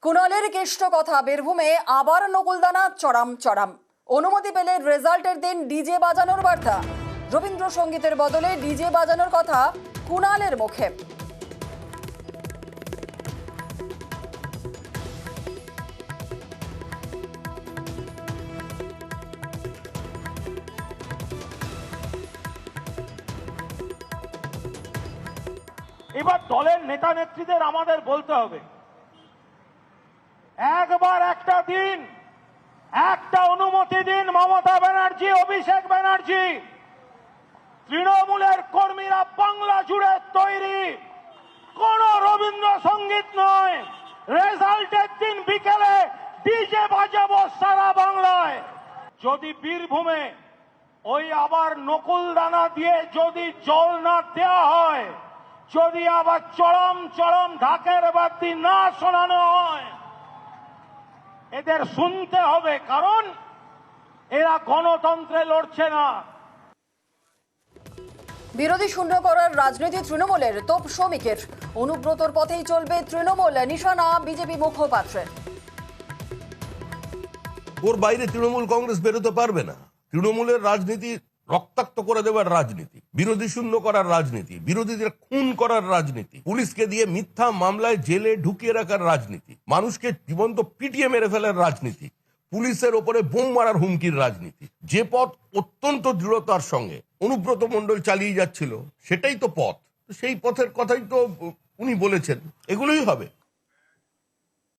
কুণালের কেষ্ট কথা, বীরভূমে আবার নকুলদানা চড়াম চড়াম। অনুমতি পেলে রেজাল্টের দিন ডিজে বাজানোর বার্তা। রবীন্দ্রসঙ্গীতের বদলে ডিজে বাজানোর কথা কুণালের মুখে। এবার দলের নেতা নেত্রীদের আমাদের বলতে হবে, একবার একটা দিন একটা অনুমতি দিন। মমতা ব্যানার্জি, অভিষেক ব্যানার্জি, তৃণমূলের কর্মীরা বাংলা জুড়ে তৈরি। কোন রবীন্দ্রসঙ্গীত নয়, রেজাল্টের দিন বিকেলে ডিজে বাজাবো সারা বাংলায়। যদি বীরভূমে ওই আবার নকুলদানা দিয়ে যদি জল না দেওয়া হয়, যদি আবার চরম চরম ঢাকের বাদ্যি না শোনানো হয়, এদের শুনতে হবে, কারণ এরা গণতন্ত্রে লড়ছে না। বিরোধী শূন্য করার রাজনীতি তৃণমূলের, তোপ শ্রমিকের। অনুব্রতর পথেই চলবে তৃণমূল, নিশানা বিজেপি মুখপাত্রের। ওর বাইরে তৃণমূল কংগ্রেস বেরোতে পারবে না। তৃণমূলের রাজনীতি রক্তাক্ত করে দেওয়ার রাজনীতি, বিরোধী শূন্য করার রাজনীতি, বিরোধীদের খুন করার রাজনীতি, পুলিশকে দিয়ে মিথ্যা মামলায় জেলে ঢুকিয়ে রাখার রাজনীতি, মানুষকে জীবন্ত পিটিয়ে মেরে ফেলার রাজনীতি, পুলিশের ওপরে বোম মারার হুমকির রাজনীতি। যে পথ অত্যন্ত দৃঢ়তার সঙ্গে অনুব্রত মণ্ডল চালিয়ে যাচ্ছিল, সেটাই তো পথ। সেই পথের কথাই তো উনি বলেছেন, এগুলোই হবে।